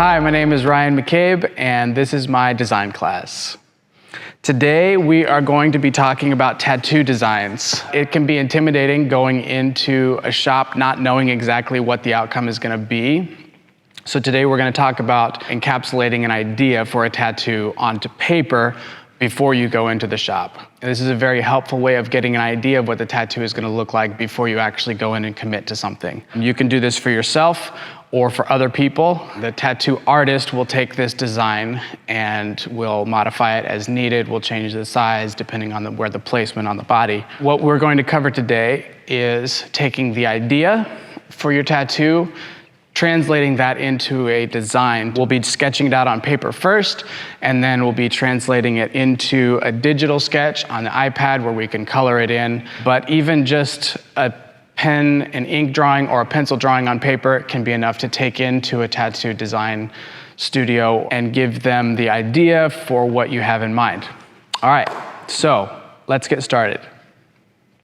Hi, my name is Ryan McCabe, and this is my design class. Today, we are going to be talking about tattoo designs. It can be intimidating going into a shop not knowing exactly what the outcome is going to be. So today, we're going to talk about encapsulating an idea for a tattoo onto paper before you go into the shop. And this is a very helpful way of getting an idea of what the tattoo is going to look like before you actually go in and commit to something. You can do this for yourself or for other people. The tattoo artist will take this design and will modify it as needed. We'll change the size depending on where the placement on the body. What we're going to cover today is taking the idea for your tattoo, translating that into a design. We'll be sketching it out on paper first, and then we'll be translating it into a digital sketch on the iPad where we can color it in. But even just a pen and ink drawing or a pencil drawing on paper can be enough to take into a tattoo design studio and give them the idea for what you have in mind. All right, so let's get started.